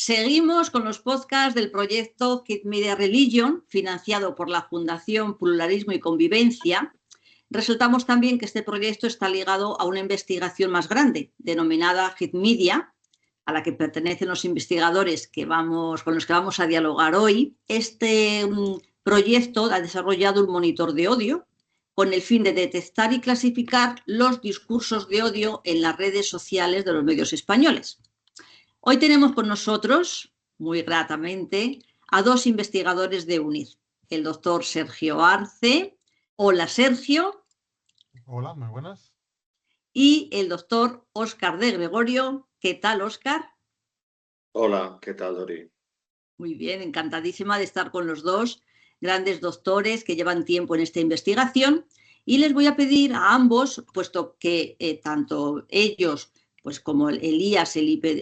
Seguimos con los podcasts del proyecto Hit Media Religion, financiado por la Fundación Pluralismo y Convivencia. Resaltamos también que este proyecto está ligado a una investigación más grande, denominada Hit Media, a la que pertenecen los investigadores con los que vamos a dialogar hoy. Este proyecto ha desarrollado un monitor de odio con el fin de detectar y clasificar los discursos de odio en las redes sociales de los medios españoles. Hoy tenemos con nosotros, muy gratamente, a dos investigadores de UNID, el doctor Sergio Arce. Hola, Sergio. Hola, muy buenas. Y el doctor Óscar de Gregorio. ¿Qué tal, Óscar? Hola, ¿qué tal, Dori? Muy bien, encantadísima de estar con los dos grandes doctores que llevan tiempo en esta investigación. Y les voy a pedir a ambos, puesto que tanto ellos pues como Elías,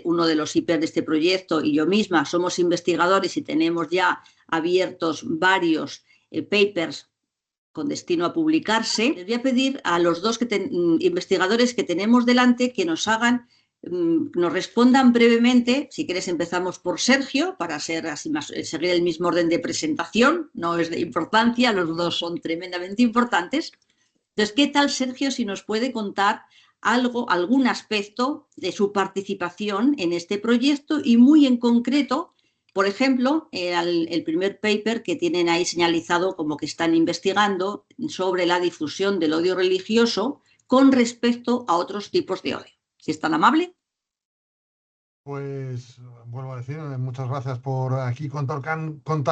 uno de los IP de este proyecto, y yo misma somos investigadores y tenemos ya abiertos varios papers con destino a publicarse, les voy a pedir a los dos investigadores que tenemos delante que nos respondan brevemente. Si quieres empezamos por Sergio, para seguir el mismo orden de presentación, no es de importancia, los dos son tremendamente importantes. Entonces, ¿qué tal, Sergio, si nos puede contar algún aspecto de su participación en este proyecto y muy en concreto, por ejemplo, el primer paper que tienen ahí señalizado como que están investigando sobre la difusión del odio religioso con respecto a otros tipos de odio? Si es tan amable. Pues vuelvo a decir, muchas gracias por aquí contar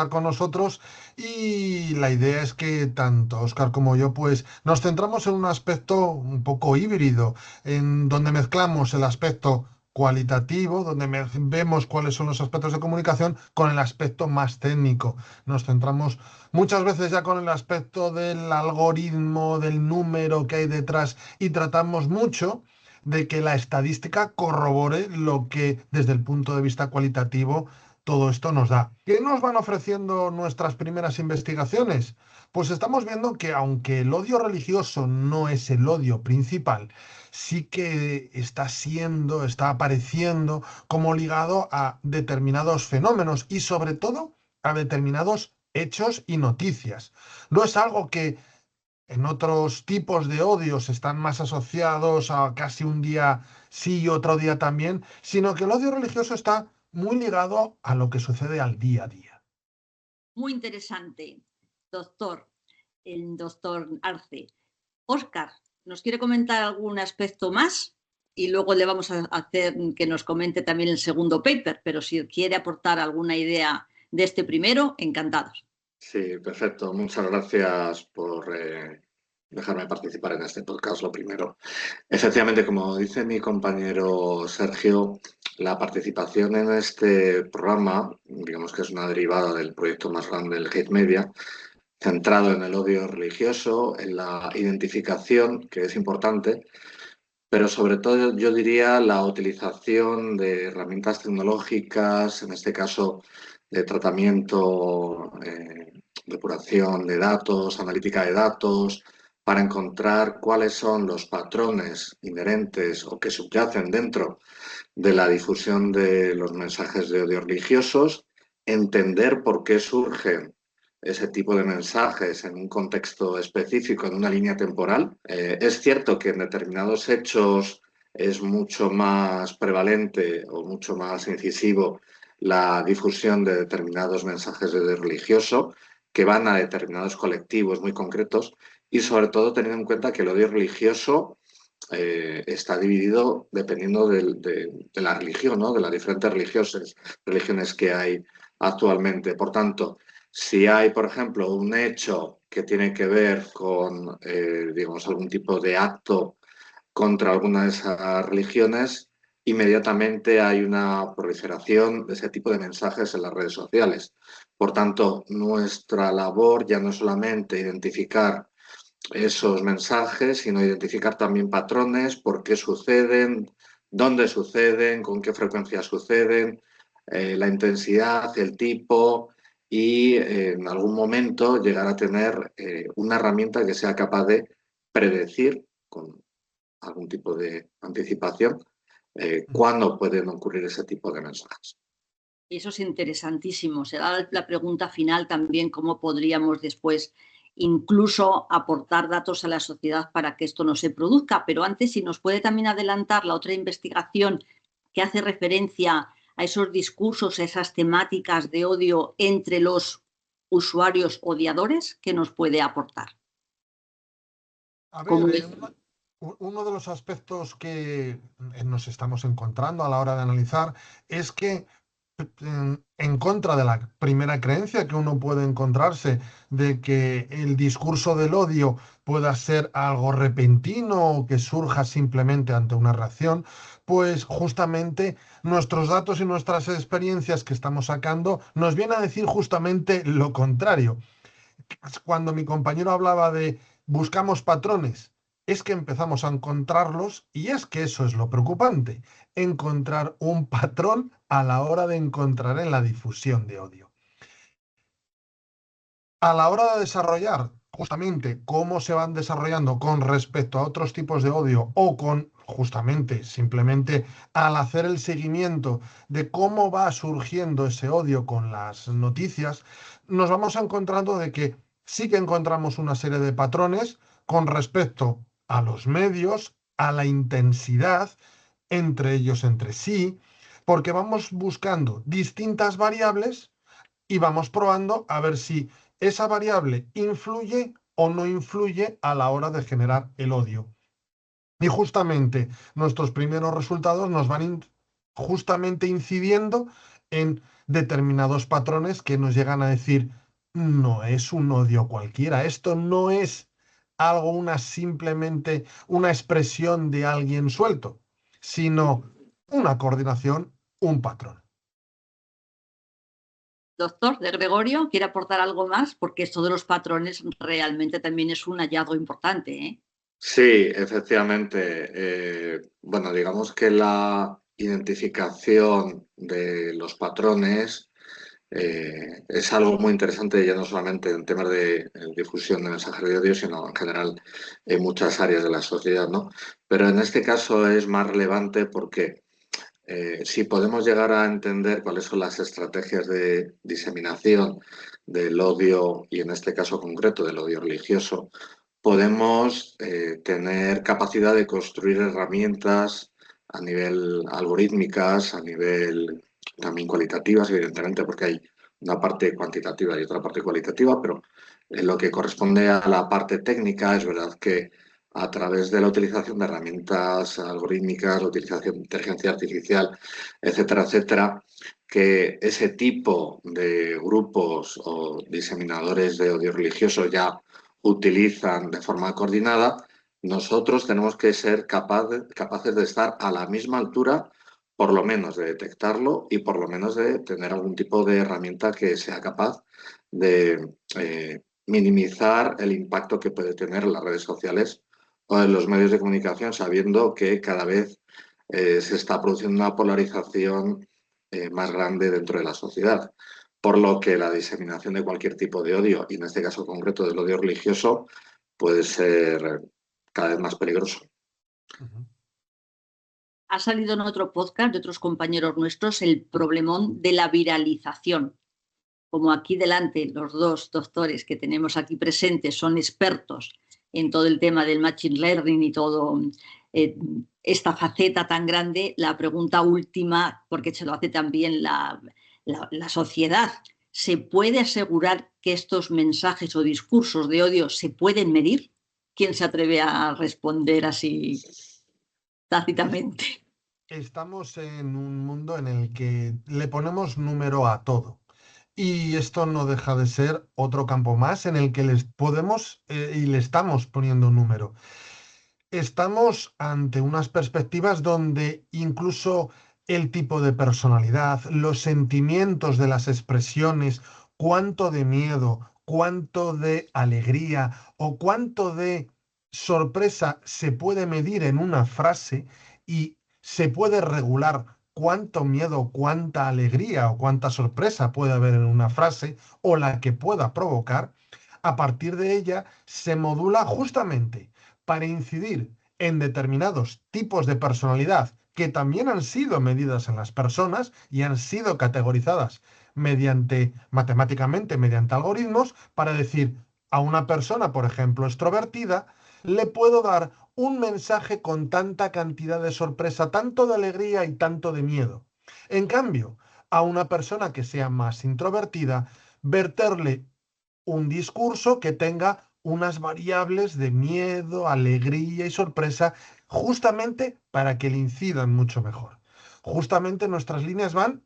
con nosotros, y la idea es que tanto Óscar como yo pues nos centramos en un aspecto un poco híbrido, en donde mezclamos el aspecto cualitativo, donde vemos cuáles son los aspectos de comunicación, con el aspecto más técnico. Nos centramos muchas veces ya con el aspecto del algoritmo, del número que hay detrás, y tratamos mucho de que la estadística corrobore lo que desde el punto de vista cualitativo todo esto nos da. ¿Qué nos van ofreciendo nuestras primeras investigaciones? Pues estamos viendo que aunque el odio religioso no es el odio principal, sí que está apareciendo como ligado a determinados fenómenos y sobre todo a determinados hechos y noticias. No es algo que en otros tipos de odios están más asociados a casi un día sí y otro día también, sino que el odio religioso está muy ligado a lo que sucede al día a día. Muy interesante, doctor, el doctor Arce. Óscar, ¿nos quiere comentar algún aspecto más? Y luego le vamos a hacer que nos comente también el segundo paper, pero si quiere aportar alguna idea de este primero, encantados. Sí, perfecto. Muchas gracias por dejarme participar en este podcast, lo primero. Efectivamente, como dice mi compañero Sergio, la participación en este programa, digamos que es una derivada del proyecto más grande del Hate Media, centrado en el odio religioso, en la identificación, que es importante, pero sobre todo yo diría la utilización de herramientas tecnológicas, en este caso de tratamiento, depuración de datos, analítica de datos, para encontrar cuáles son los patrones inherentes o que subyacen dentro de la difusión de los mensajes de odio religiosos, entender por qué surgen ese tipo de mensajes en un contexto específico, en una línea temporal. Es cierto que en determinados hechos es mucho más prevalente o mucho más incisivo la difusión de determinados mensajes de odio religioso que van a determinados colectivos muy concretos, y sobre todo teniendo en cuenta que el odio religioso está dividido dependiendo de la religión, ¿no? De las diferentes religiones que hay actualmente. Por tanto, si hay, por ejemplo, un hecho que tiene que ver con, digamos, algún tipo de acto contra alguna de esas religiones, inmediatamente hay una proliferación de ese tipo de mensajes en las redes sociales. Por tanto, nuestra labor ya no es solamente identificar esos mensajes, sino identificar también patrones, por qué suceden, dónde suceden, con qué frecuencia suceden, la intensidad, el tipo, y en algún momento llegar a tener una herramienta que sea capaz de predecir con algún tipo de anticipación cuándo pueden ocurrir ese tipo de mensajes. Eso es interesantísimo. Será la pregunta final también, cómo podríamos después incluso aportar datos a la sociedad para que esto no se produzca. Pero antes, si nos puede también adelantar la otra investigación que hace referencia a esos discursos, a esas temáticas de odio entre los usuarios odiadores, ¿qué nos puede aportar? A ver, Como uno de los aspectos que nos estamos encontrando a la hora de analizar es que en contra de la primera creencia que uno puede encontrarse de que el discurso del odio pueda ser algo repentino o que surja simplemente ante una reacción, pues justamente nuestros datos y nuestras experiencias que estamos sacando nos vienen a decir justamente lo contrario. Cuando mi compañero hablaba de buscamos patrones, es que empezamos a encontrarlos y es que eso es lo preocupante, encontrar un patrón a la hora de encontrar en la difusión de odio. A la hora de desarrollar justamente cómo se van desarrollando con respecto a otros tipos de odio o con justamente simplemente al hacer el seguimiento de cómo va surgiendo ese odio con las noticias, nos vamos encontrando de que sí que encontramos una serie de patrones con respecto a los medios, a la intensidad entre ellos entre sí, porque vamos buscando distintas variables y vamos probando a ver si esa variable influye o no influye a la hora de generar el odio. Y justamente nuestros primeros resultados nos van justamente incidiendo en determinados patrones que nos llegan a decir, no es un odio cualquiera, esto no es algo, simplemente una expresión de alguien suelto, sino una coordinación, un patrón. Doctor de Gregorio, ¿quiere aportar algo más? Porque esto de los patrones realmente también es un hallazgo importante, ¿eh? Sí, efectivamente. Bueno, digamos que la identificación de los patrones es algo muy interesante, ya no solamente en temas de difusión de mensajes de odio, sino en general en muchas áreas de la sociedad, ¿no? Pero en este caso es más relevante porque si podemos llegar a entender cuáles son las estrategias de diseminación del odio, y en este caso concreto del odio religioso, podemos tener capacidad de construir herramientas a nivel algorítmicas, a nivel también cualitativas, evidentemente, porque hay una parte cuantitativa y otra parte cualitativa, pero en lo que corresponde a la parte técnica, es verdad que a través de la utilización de herramientas algorítmicas, la utilización de inteligencia artificial, etcétera, etcétera, que ese tipo de grupos o diseminadores de odio religioso ya utilizan de forma coordinada, nosotros tenemos que ser capaces de estar a la misma altura, por lo menos de detectarlo y por lo menos de tener algún tipo de herramienta que sea capaz de minimizar el impacto que puede tener en las redes sociales o en los medios de comunicación, sabiendo que cada vez se está produciendo una polarización más grande dentro de la sociedad. Por lo que la diseminación de cualquier tipo de odio, y en este caso concreto del odio religioso, puede ser cada vez más peligroso. Ha salido en otro podcast de otros compañeros nuestros el problemón de la viralización. Como aquí delante los dos doctores que tenemos aquí presentes son expertos en todo el tema del machine learning y todo esta faceta tan grande, la pregunta última, porque se lo hace también la sociedad, ¿se puede asegurar que estos mensajes o discursos de odio se pueden medir? ¿Quién se atreve a responder así tácitamente? Estamos en un mundo en el que le ponemos número a todo. Y esto no deja de ser otro campo más en el que les podemos y le estamos poniendo número. Estamos ante unas perspectivas donde incluso el tipo de personalidad, los sentimientos de las expresiones, cuánto de miedo, cuánto de alegría o cuánto de sorpresa se puede medir en una frase y se puede regular cuánto miedo, cuánta alegría o cuánta sorpresa puede haber en una frase o la que pueda provocar, a partir de ella se modula justamente para incidir en determinados tipos de personalidad que también han sido medidas en las personas y han sido categorizadas matemáticamente, mediante algoritmos, para decir a una persona, por ejemplo, extrovertida, le puedo dar un mensaje con tanta cantidad de sorpresa, tanto de alegría y tanto de miedo. En cambio, a una persona que sea más introvertida, verterle un discurso que tenga unas variables de miedo, alegría y sorpresa, justamente para que le incidan mucho mejor. Justamente nuestras líneas van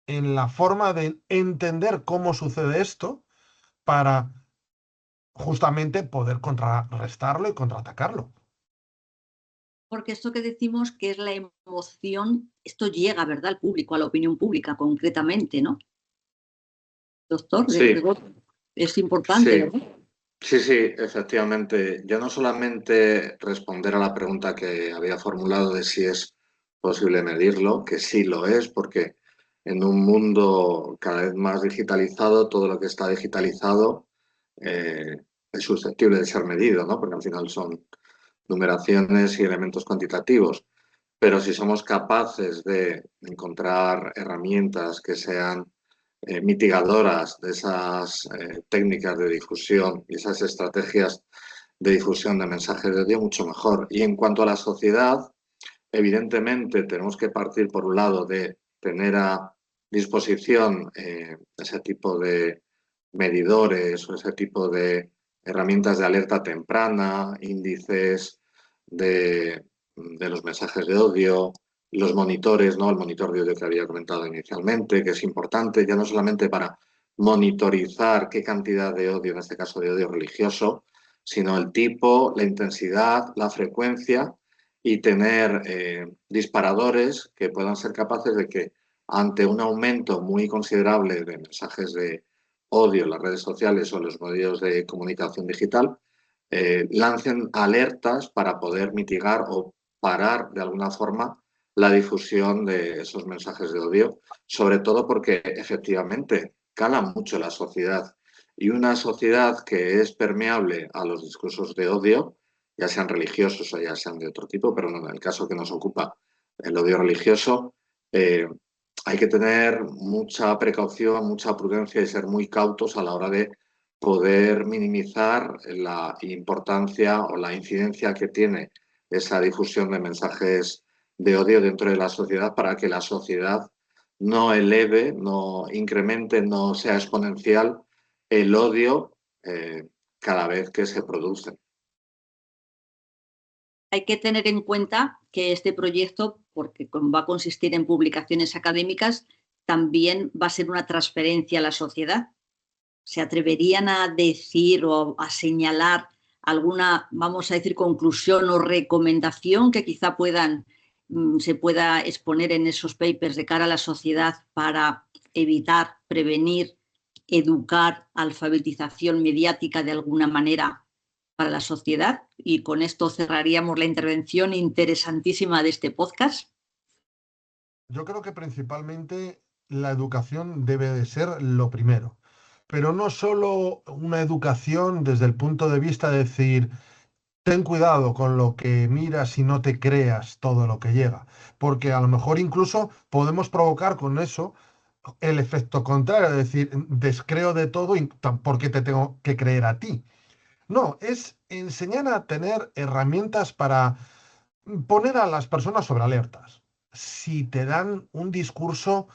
en la forma de entender cómo sucede esto para justamente poder contrarrestarlo y contraatacarlo. Porque esto que decimos que es la emoción, esto llega, ¿verdad?, al público, a la opinión pública concretamente, ¿no? Doctor, de Sí, Gregorio, es importante, sí, ¿verdad? sí, efectivamente. Ya no solamente responder a la pregunta que había formulado de si es posible medirlo, que sí lo es, porque en un mundo cada vez más digitalizado, todo lo que está digitalizado es susceptible de ser medido, ¿no? Porque al final son numeraciones y elementos cuantitativos. Pero si somos capaces de encontrar herramientas que sean mitigadoras de esas técnicas de difusión y esas estrategias de difusión de mensajes de odio, mucho mejor. Y en cuanto a la sociedad, evidentemente tenemos que partir por un lado de tener a disposición ese tipo de medidores o ese tipo de herramientas de alerta temprana, índices de los mensajes de odio, los monitores, ¿no? El monitor de odio que había comentado inicialmente, que es importante ya no solamente para monitorizar qué cantidad de odio, en este caso de odio religioso, sino el tipo, la intensidad, la frecuencia y tener disparadores que puedan ser capaces de que ante un aumento muy considerable de mensajes de odio en las redes sociales o en los medios de comunicación digital, lancen alertas para poder mitigar o parar de alguna forma la difusión de esos mensajes de odio, sobre todo porque efectivamente calan mucho en la sociedad y una sociedad que es permeable a los discursos de odio, ya sean religiosos o ya sean de otro tipo, pero no en el caso que nos ocupa el odio religioso, eh, hay que tener mucha precaución, mucha prudencia y ser muy cautos a la hora de poder minimizar la importancia o la incidencia que tiene esa difusión de mensajes de odio dentro de la sociedad para que la sociedad no eleve, no incremente, no sea exponencial el odio cada vez que se produce. Hay que tener en cuenta que este proyecto, porque va a consistir en publicaciones académicas, también va a ser una transferencia a la sociedad. ¿Se atreverían a decir o a señalar alguna, vamos a decir, conclusión o recomendación que quizá se pueda exponer en esos papers de cara a la sociedad para evitar, prevenir, educar, alfabetización mediática de alguna manera para la sociedad? Y con esto cerraríamos la intervención interesantísima de este podcast. Yo creo que principalmente la educación debe de ser lo primero, pero no solo una educación desde el punto de vista de decir, ten cuidado con lo que miras y no te creas todo lo que llega, porque a lo mejor incluso podemos provocar con eso el efecto contrario, es decir, descreo de todo y porque te tengo que creer a ti. No, es enseñar a tener herramientas para poner a las personas sobre alertas. Si te dan un discurso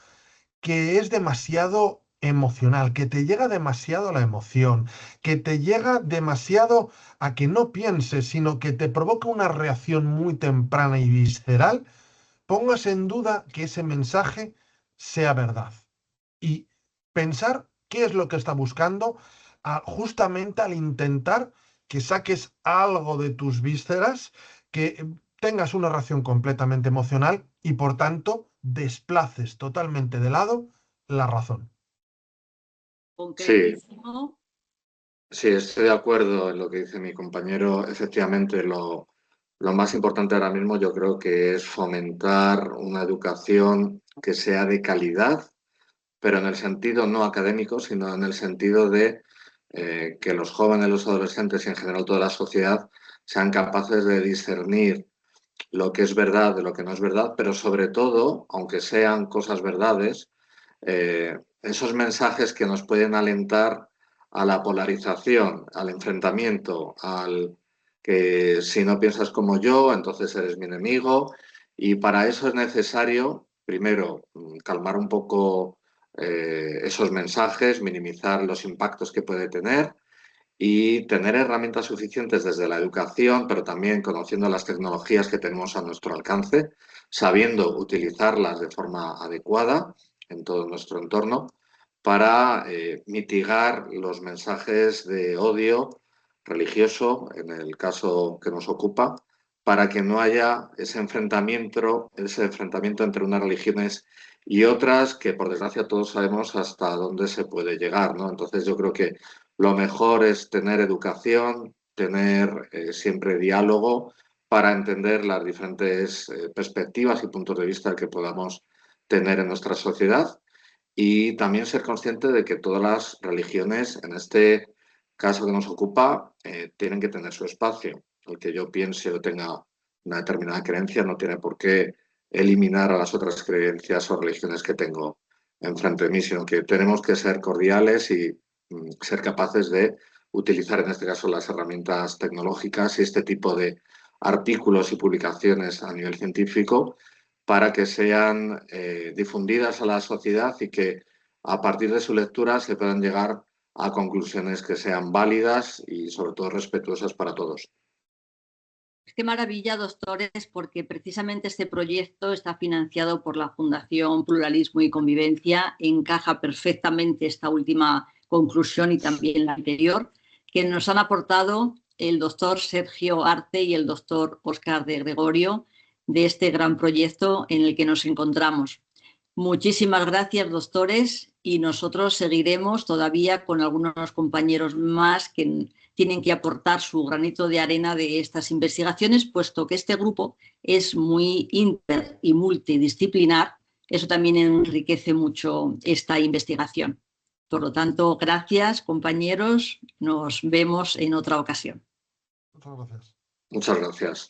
que es demasiado emocional, que te llega demasiado la emoción, que te llega demasiado a que no pienses, sino que te provoca una reacción muy temprana y visceral, pongas en duda que ese mensaje sea verdad. Y pensar qué es lo que está buscando justamente al intentar que saques algo de tus vísceras, que tengas una reacción completamente emocional y por tanto desplaces totalmente de lado la razón. Sí, Concretísimo. sí, estoy de acuerdo en lo que dice mi compañero. Efectivamente, lo más importante ahora mismo yo creo que es fomentar una educación que sea de calidad, pero en el sentido no académico, sino en el sentido de que los jóvenes, los adolescentes y en general toda la sociedad sean capaces de discernir lo que es verdad de lo que no es verdad, pero sobre todo, aunque sean cosas verdades, esos mensajes que nos pueden alentar a la polarización, al enfrentamiento, al que si no piensas como yo, entonces eres mi enemigo. Y para eso es necesario, primero, calmar un poco esos mensajes, minimizar los impactos que puede tener y tener herramientas suficientes desde la educación, pero también conociendo las tecnologías que tenemos a nuestro alcance, sabiendo utilizarlas de forma adecuada en todo nuestro entorno para mitigar los mensajes de odio religioso, en el caso que nos ocupa, para que no haya ese enfrentamiento entre unas religiones y otras que, por desgracia, todos sabemos hasta dónde se puede llegar, ¿no? Entonces, yo creo que lo mejor es tener educación, tener siempre diálogo para entender las diferentes perspectivas y puntos de vista que podamos tener en nuestra sociedad y también ser consciente de que todas las religiones, en este caso que nos ocupa, tienen que tener su espacio. El que yo piense o tenga una determinada creencia no tiene por qué eliminar a las otras creencias o religiones que tengo enfrente de mí, sino que tenemos que ser cordiales y ser capaces de utilizar en este caso las herramientas tecnológicas y este tipo de artículos y publicaciones a nivel científico para que sean difundidas a la sociedad y que a partir de su lectura se puedan llegar a conclusiones que sean válidas y sobre todo respetuosas para todos. Qué maravilla, doctores, porque precisamente este proyecto está financiado por la Fundación Pluralismo y Convivencia. Encaja perfectamente esta última conclusión y también la anterior, que nos han aportado el doctor Sergio Arte y el doctor Óscar de Gregorio de este gran proyecto en el que nos encontramos. Muchísimas gracias, doctores, y nosotros seguiremos todavía con algunos compañeros más que tienen que aportar su granito de arena de estas investigaciones, puesto que este grupo es muy inter y multidisciplinar. Eso también enriquece mucho esta investigación. Por lo tanto, gracias, compañeros. Nos vemos en otra ocasión. Muchas gracias. Muchas gracias.